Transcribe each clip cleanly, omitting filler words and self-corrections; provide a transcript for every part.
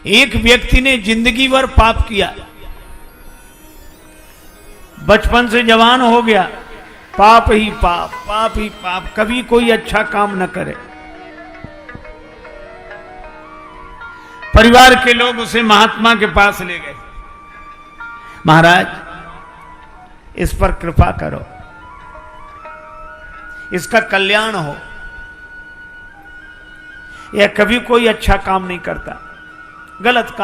एक व्यक्ति ने जिंदगी भर पाप किया, बचपन से जवान हो गया, पाप ही पाप, पाप ही पाप, कभी कोई अच्छा काम न करे। परिवार के लोग उसे महात्मा के पास ले गए, महाराज इस पर कृपा करो, इसका कल्याण हो। यह कभी कोई अच्छा काम नहीं करता, गलत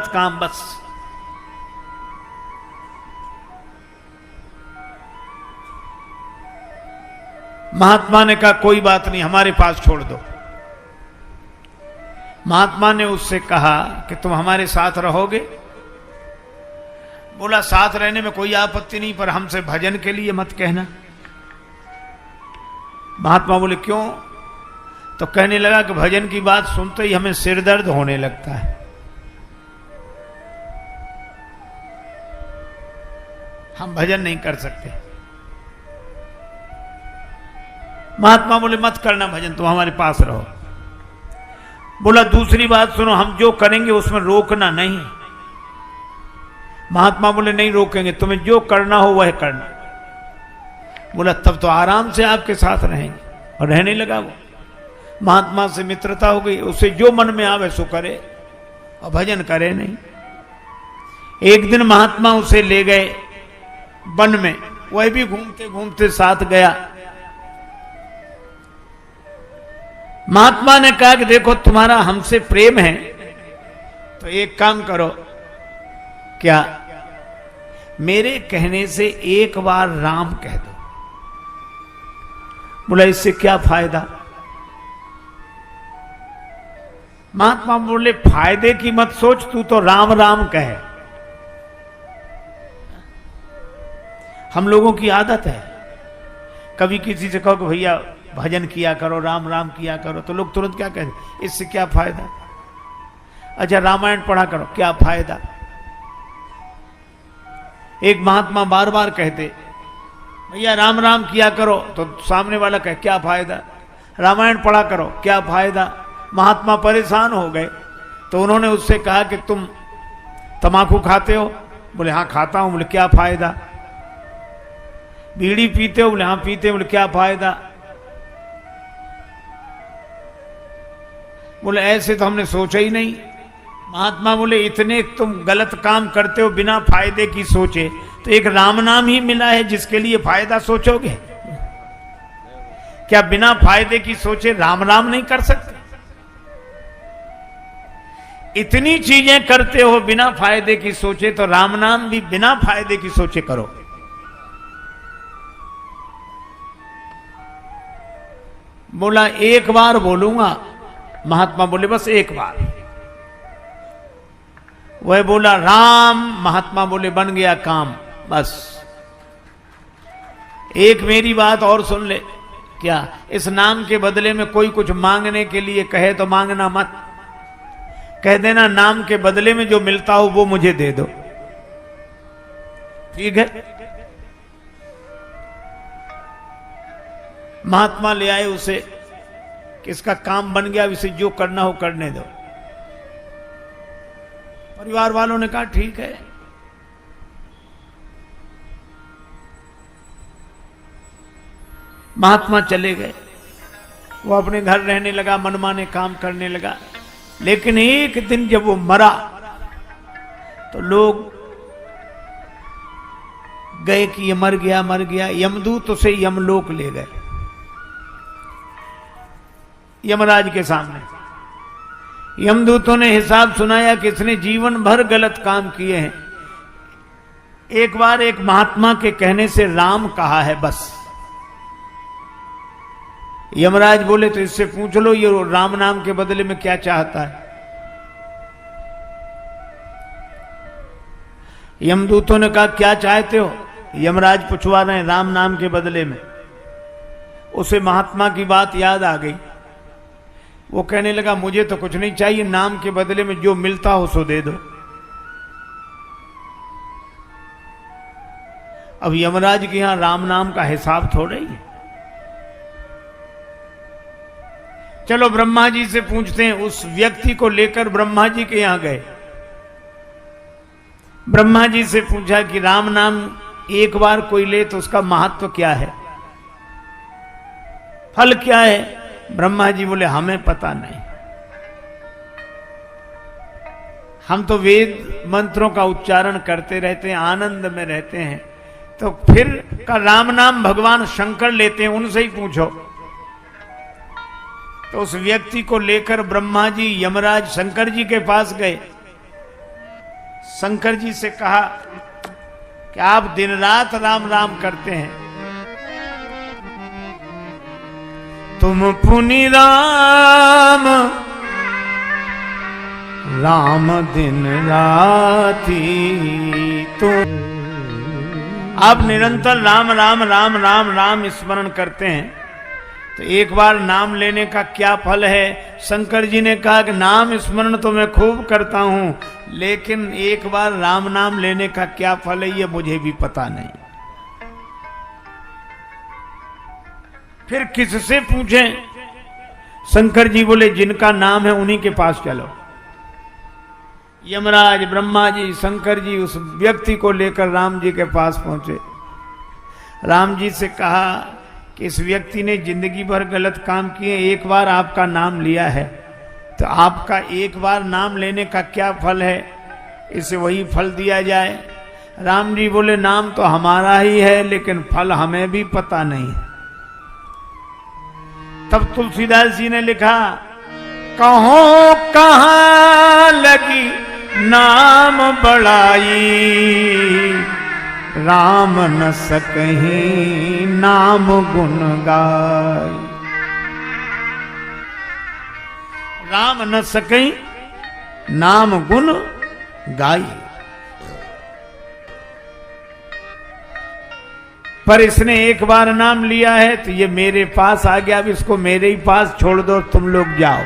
काम बस। महात्मा ने कहा कोई बात नहीं, हमारे पास छोड़ दो। महात्मा ने उससे कहा कि तुम हमारे साथ रहोगे? बोला साथ रहने में कोई आपत्ति नहीं, पर हमसे भजन के लिए मत कहना। महात्मा बोले क्यों? तो कहने लगा कि भजन की बात सुनते ही हमें सिर दर्द होने लगता है। हम भजन नहीं कर सकते। महात्मा बोले मत करना भजन, तुम हमारे पास रहो। बोला दूसरी बात सुनो, हम जो करेंगे उसमें रोकना नहीं। महात्मा बोले नहीं रोकेंगे, तुम्हें जो करना हो वह करना। बोला तब तो आराम से आपके साथ रहेंगे। और रहने लगा वो। महात्मा से मित्रता हो गई, उसे जो मन में आवे सो करे और भजन करे नहीं। एक दिन महात्मा उसे ले गए वन में, वह भी घूमते घूमते साथ गया। महात्मा ने कहा कि देखो तुम्हारा हमसे प्रेम है तो एक काम करो, क्या मेरे कहने से एक बार राम कह दो। बोला इससे क्या फायदा? महात्मा बोले फायदे की मत सोच, तू तो राम राम कहे। हम लोगों की आदत है, कभी किसी से कहो कि भैया भजन किया करो, राम राम किया करो, तो लोग तुरंत क्या कहते, इससे क्या फायदा? अच्छा रामायण पढ़ा करो, क्या फायदा? एक महात्मा बार बार कहते भैया राम राम किया करो, तो सामने वाला कहे क्या फायदा? रामायण पढ़ा करो, क्या फायदा? महात्मा परेशान हो गए, तो उन्होंने उससे कहा कि तुम तम्बाकू खाते हो? बोले हाँ खाता हूं। बोले क्या फायदा? बीड़ी पीते हो? बोले हाँ पीते। बोले क्या फायदा? बोले ऐसे तो हमने सोचा ही नहीं। महात्मा बोले इतने तुम गलत काम करते हो बिना फायदे की सोचे, तो एक राम नाम ही मिला है जिसके लिए फायदा सोचोगे? क्या बिना फायदे की सोचे राम राम नहीं कर सकते? इतनी चीजें करते हो बिना फायदे की सोचे, तो राम नाम भी बिना फायदे की सोचे करो। बोला एक बार बोलूंगा। महात्मा बोले बस एक बार। वह बोला राम। महात्मा बोले बन गया काम। बस एक मेरी बात और सुन ले, क्या इस नाम के बदले में कोई कुछ मांगने के लिए कहे तो मांगना मत, कह देना नाम के बदले में जो मिलता हो वो मुझे दे दो, ठीक है? महात्मा ले आए उसे कि इसका काम बन गया, इसे जो करना हो करने दो। परिवार वालों ने कहा ठीक है। महात्मा चले गए, वो अपने घर रहने लगा, मनमाने काम करने लगा। लेकिन एक दिन जब वो मरा तो लोग गए कि ये मर गया मर गया। यमदूत उसे यमलोक ले गए, यमराज के सामने। यमदूतों ने हिसाब सुनाया कि इसने जीवन भर गलत काम किए हैं, एक बार एक महात्मा के कहने से राम कहा है बस। यमराज बोले तो इससे पूछ लो ये राम नाम के बदले में क्या चाहता है। यमदूतों ने कहा क्या चाहते हो? यमराज पूछवा रहे हैं राम नाम के बदले में। उसे महात्मा की बात याद आ गई। वो कहने लगा मुझे तो कुछ नहीं चाहिए, नाम के बदले में जो मिलता हो सो दे दो। अब यमराज के यहां राम नाम का हिसाब थोड़ा ही है। चलो ब्रह्मा जी से पूछते हैं। उस व्यक्ति को लेकर ब्रह्मा जी के यहां गए। ब्रह्मा जी से पूछा कि राम नाम एक बार कोई ले तो उसका महत्व क्या है, फल क्या है? ब्रह्मा जी बोले हमें पता नहीं, हम तो वेद मंत्रों का उच्चारण करते रहते हैं, आनंद में रहते हैं। तो फिर का राम नाम भगवान शंकर लेते हैं, उनसे ही पूछो। तो उस व्यक्ति को लेकर ब्रह्मा जी यमराज शंकर जी के पास गए। शंकर जी से कहा कि आप दिन रात राम राम करते हैं, तुम पुनि राम राम दिन राती, तुम आप निरंतर राम राम राम राम राम स्मरण करते हैं, तो एक बार नाम लेने का क्या फल है? शंकर जी ने कहा कि नाम स्मरण तो मैं खूब करता हूं, लेकिन एक बार राम नाम लेने का क्या फल है ये मुझे भी पता नहीं। फिर किससे पूछें? शंकर जी बोले जिनका नाम है उन्हीं के पास चलो। यमराज, ब्रह्मा जी, शंकर जी उस व्यक्ति को लेकर राम जी के पास पहुंचे। राम जी से कहा कि इस व्यक्ति ने जिंदगी भर गलत काम किए, एक बार आपका नाम लिया है, तो आपका एक बार नाम लेने का क्या फल है, इसे वही फल दिया जाए। राम जी बोले नाम तो हमारा ही है, लेकिन फल हमें भी पता नहीं। तब तुलसीदास जी ने लिखा, कहो कहाँ लगी नाम बड़ाई, राम न सकहीं नाम गुण गाई। राम न सकहीं नाम गुण गाई। पर इसने एक बार नाम लिया है तो ये मेरे पास आ गया, अब इसको मेरे ही पास छोड़ दो, तुम लोग जाओ।